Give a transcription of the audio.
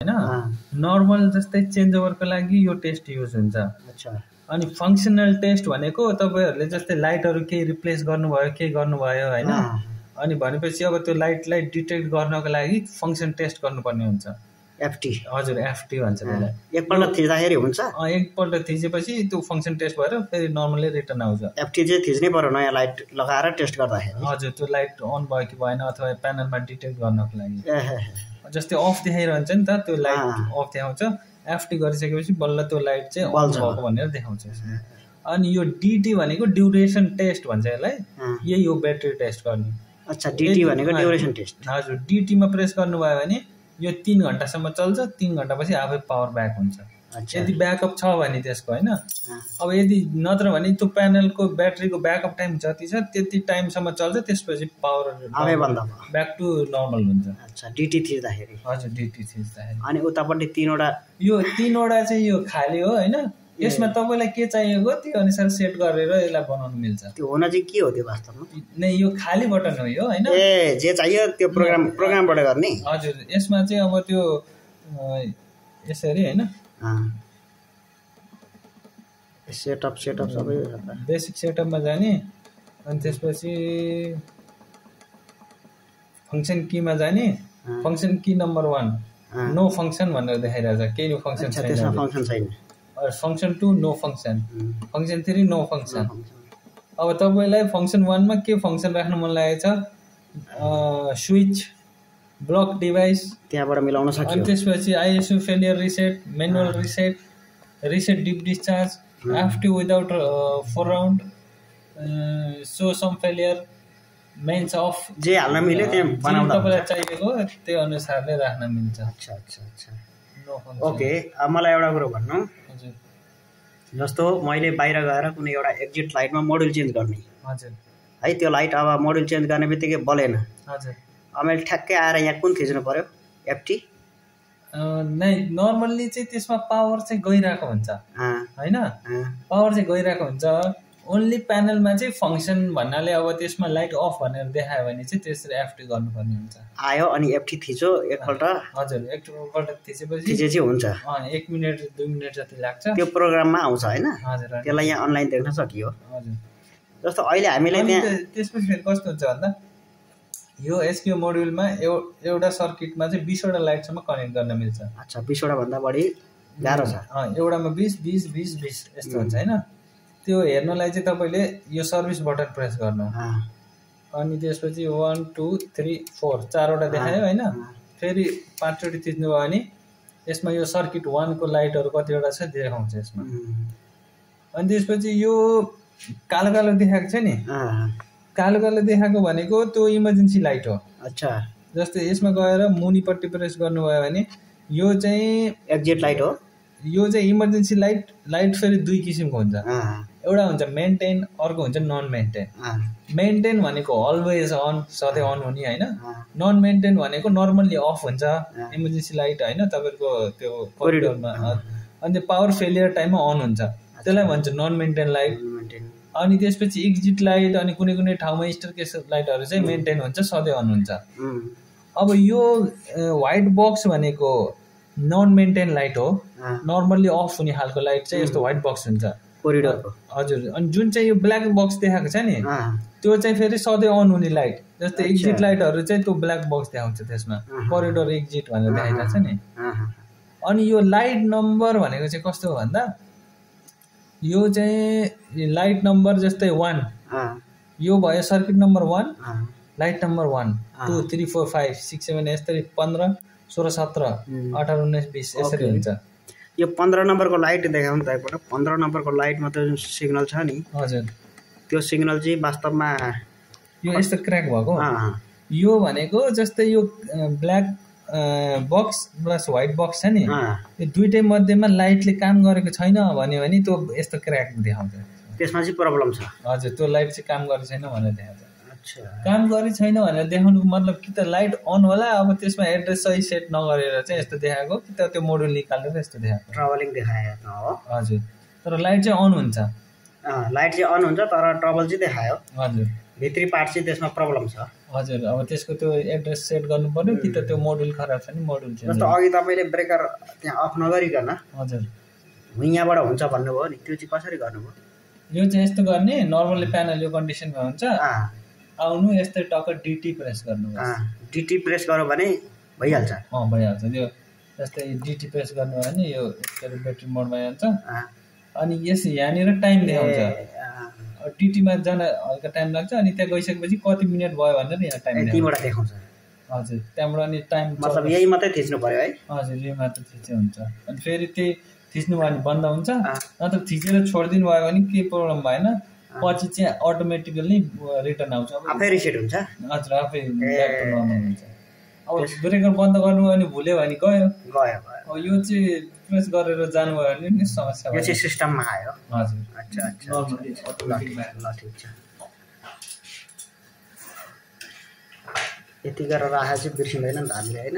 हैन नर्मल जस्तै चेन्ज ओभरको लागि यो टेस्ट युज हुन्छ अच्छा अनि फंक्सनल टेस्ट भनेको तपाईहरुले जस्तै लाइटहरु के रिप्लेस गर्नुभयो के गर्नुभयो हैन अनि भनेपछि अब त्यो लाइटलाई डिटेक्ट गर्नको लागि फंक्सन टेस्ट गर्नुपर्ने हुन्छ एफटी हजुर एफटी भन्छ त्यसलाई एकपल्ट थिच्दाखेरि हुन्छ एकपल्ट थिचेपछि त्यो फंक्सन टेस्ट भएर फेरि नर्मली रिटर्न आउँछ एफटी चाहिँ थिच्नै पर्यो नयाँ लाइट लगाएर टेस्ट गर्दाखेरि हजुर त्यो लाइट अन भयो कि भएन अथवा प्यानलमा डिटेक्ट गर्नको लागि जस्तै अफ देखाइरहन्छ नि त त्यो लाइट अफ देखाउँछ एफटी गरिसकेपछि बल्ल त्यो लाइट चाहिँ अन भएको भनेर देखाउँछ अनि यो डीटी भनेको ड्युरेसन टेस्ट भन्छ यसलाई यही हो ब्याट्री टेस्ट गर्ने अच्छा डीटी भनेको ड्युरेसन टेस्ट हजुर डीटी मा प्रेस गर्नुभयो भने यो 3 घण्टासम्म चल्छ 3 घण्टापछि आफै पावर ब्याक हुन्छ यदि ब्याकअप छ भने त्यसको हैन अब यदि नत्र भने त्यो प्यानलको ब्याट्रीको ब्याकअप टाइम जति छ त्यति टाइमसम्म चल्छ त्यसपछि पावर आफै बन्द ब्याक टु नर्मल हुन्छ अच्छा डीटी थिच्दाखेरि हजुर डीटी थिच्दाखेरि अनि उतापट्टि तीनवटा यो तीनवटा चाहिँ यो खाली हो हैन यसमा तपाईलाई के चाहिएको त्यो अनुसार सेट गरेर यसलाई बनाउन मिल्छ त्यो हुन चाहिँ के हो त्यो वास्तवमा नै यो खाली बटन हो यो हैन ए जे चाहियो त्यो प्रोग्रामबाट गर्ने हजुर यसमा चाहिँ अब त्यो यसरी हैन सेटअप सबै बेसिक सेटअपमा जाने अनि त्यसपछि फंक्सन कीमा जाने function key number 1 no function भनेर देखाइरहेछ केही नो फंक्सन छैन त्यसमा फंक्सन छैन function 2 no function function 3 no function अब तपाईलाई फंक्सन 1 मा के फंक्सन राख्न मन लागेछ स्विच ब्लक डिभाइस त्यहाँबाट मिलाउन सकियो अनि त्यसपछि ISO failure reset manual reset dip discharge FT without फोरराउन्ड so some failure mains of जे हाल्न मिल्यो त्यहाँ बनाउँदा तपाईलाई चाहिएको त्यो अनुसारले राख्न मिल्छ अच्छा ओके अब मलाई एउटा कुरा भन्नु जस्तो मैले बाहिर गएर कुनै एउटा एक्जिट लाइटमा मोडुल चेन्ज गर्ने हजुर है त्यो लाइट अब मोडुल चेन्ज गर्ने बित्तिकै बलेन हजुर अब मैले ठ्याक्कै आएर यहाँ कुन थिच्नु पर्यो एफटी नै नर्मल्ली चाहिँ त्यसमा पावर चाहिँ गइरहेको हुन्छ हैन पावर चाहिँ गइरहेको हुन्छ ओन्ली प्यानलमा चाहिँ फंक्सन भन्नाले अब त्यसमा लाइट अफ भनेर देखायो भने चाहिँ त्यसरी एफटी गर्नुपर्ने हुन्छ आयो अनि एफटी थिचो एकपल्ट हजुर एकपल्ट थिचेपछि थिचेपछि हुन्छ 1 मिनेट 2 मिनेट जति लाग्छ त्यो प्रोग्राममा आउँछ हैन हजुर त्यसलाई यहाँ अनलाइन देख्न सकियो हजुर जस्तो अहिले हामीले त्यहाँ त्यसपछि फेरि कस्तो हुन्छ भन्दा यो एसक्यू मोड्युलमा एउटा सर्किटमा चाहिँ 20 वटा लाइटसम्म कनेक्ट गर्न मिल्छ अच्छा 20 वटा भन्दा बढी गाह्रो छ एउटामा 20 यस्तो हुन्छ हैन त्यो हेर्नलाई चाहिँ तपाईले यो सर्भिस बटन प्रेस गर्नु अनि त्यसपछि 1 2 3 4 चारवटा देखायो हैन फेरि 5 चोटी थिच्नु भयो भने यसमा यो सर्किट 1 को लाइटहरु कतिवटा छ देखाउँछ यसमा अनि त्यसपछि यो कालो कालो देखाएको छ नि कालो कालो देखाएको भनेको त्यो इमर्जेन्सी लाइट हो अच्छा जस्तै यसमा गएर मुनिपट्टि प्रेस गर्नुभयो भने यो चाहिँ एक्जिट लाइट हो यो चाहिँ इमर्जेन्सी लाइट फेरि दुई किसिमको हुन्छ एउटा हुन्छ मेन्टेन अर्को हुन्छ नन मेन्टेन मेन्टेन भनेको अलवेज अन सधैँ अन हुने हैन नन मेन्टेन भनेको नर्मल्ली अफ हुन्छ इमर्जेन्सी लाइट हैन तपाईहरुको त्यो कोरिडोरमा अनि पावर फेलियर टाइममा अन हुन्छ त्यसलाई भन्छ नन मेन्टेन लाइट अनि त्यसपछि एक्जिट लाइट अनि कुनै कुनै ठाउँमा स्टेयरकेस लाइटहरु चाहिँ मेन्टेन हुन्छ सधैँ अन हुन्छ अब यो व्हाइट बक्स भनेको नन मेन्टेन लाइट हो नर्मल्ली अफ हुने खालको लाइट चाहिँ यस्तो व्हाइट बक्स हुन्छ कोरिडोरको हजुर अनि जुन चाहिँ यो ब्ल्याक बक्स देखाएको छ नि त्यो चाहिँ फेरि सधैँ अन हुने लाइट जस्तै एक्जिट लाइटहरु चाहिँ त्यो ब्ल्याक बक्स देखाउँछ त्यसमा कोरिडोर एक्जिट भनेर देखाइरहेको छ नि अनि यो लाइट नम्बर भनेको चाहिँ कस्तो हो भन्दा यो चाहिँ लाइट नम्बर जस्तै 1 यो भयो सर्किट नम्बर 1 लाइट नम्बर 1 2 3 4 5 6 7 यसरी 15 16 17 18 19 20 यसरी हुन्छ यो 15 नम्बरको लाइट देखाउनु त एकपल्ट 15 नम्बरको लाइटमा त जुन सिग्नल छ नि हजुर त्यो सिग्नल चाहिँ वास्तवमा यो यस्तो क्र्याक भएको यो भनेको जस्तै यो black box plus white box छ नि यो दुईटै मध्येमा लाइटले काम गरेको छैन भने त्यो यस्तो क्र्याक देखाउँछ त्यसमा चाहिँ प्रब्लम छ हजुर त्यो लाइट चाहिँ काम गरेको छैन भनेर देखाउँछ काम गरि छैन भनेर देखाउनुको मतलब कि त लाइट अन होला अब त्यसमा एड्रेस सही सेट नगरेर चाहिँ यस्तो देखाएको कि त त्यो मोडुल निकालेर यस्तो देखाएको ट्रबलिङ देखाएको हो हजुर तर लाइट चाहिँ अन हुन्छ लाइट चाहिँ अन हुन्छ तर ट्रबल चाहिँ देखायो हजुर भित्री पार्ट चाहिँ त्यसमा प्रब्लम छ। हजुर, अब त्यसको त्यो एड्रेस सेट गर्नु पर्यो कि त त्यो मोडुल खराब छ नि मोडुल चेन्ज। जस्तो अघि तपाईँले ब्रेकर त्यहाँ अफ नगरिकन हजुर यहाँबाट हुन्छ भन्नुभयो नि, त्यो चाहिँ कसरी गर्नुभयो? यो चाहिँ यस्तो गर्ने, नर्मली प्यानल यो कन्डिसनमा हुन्छ, आउनु यस्तै टक्क डिटी प्रेस गर्नु। डिटी प्रेस गर्यो भने भइहाल्छ? भइहाल्छ। यो जस्तै डिटी प्रेस गर्नु भयो भने यो के अरे ब्याट्री मोडमा जान्छ। अनि यस यहाँनिर टाइम देखाउँछ, टिटीमा जान हल्का टाइम लाग्छ, अनि त्यहाँ गइसकेपछि कति मिनट भयो भनेर यहाँ टाइम देखाउँछ। हजुर, त्यहाँबाट अनि टाइम मतलब यही मात्रै थिच्नु पर्यो है? हजुर, यही मात्र थिच्नु हुन्छ। अनि फेरि त्यही थिच्नु भयो भने बन्द हुन्छ, नत्र थिचेर छोडिदिनु भयो भने केही प्रब्लम भएन, पछि चाहिँ अटोमेटिकली रिटर्न आउँछ। आफै रिसेट हुन्छ? हजुर, आफै हुन्छ। अब ब्रेकर बन्द गर्नुभयो भने भुल्यो भने गयो। अब यो चाहिँ प्रेस गरेर जानुभयो भने नि समस्या यो चाहिँ सिस्टममा आयो। हजुर, अच्छा अच्छा, ल ठिक छ। यति गरेर राखेको चाहिँ बिर्सिँदैन नि त हामीले होइन?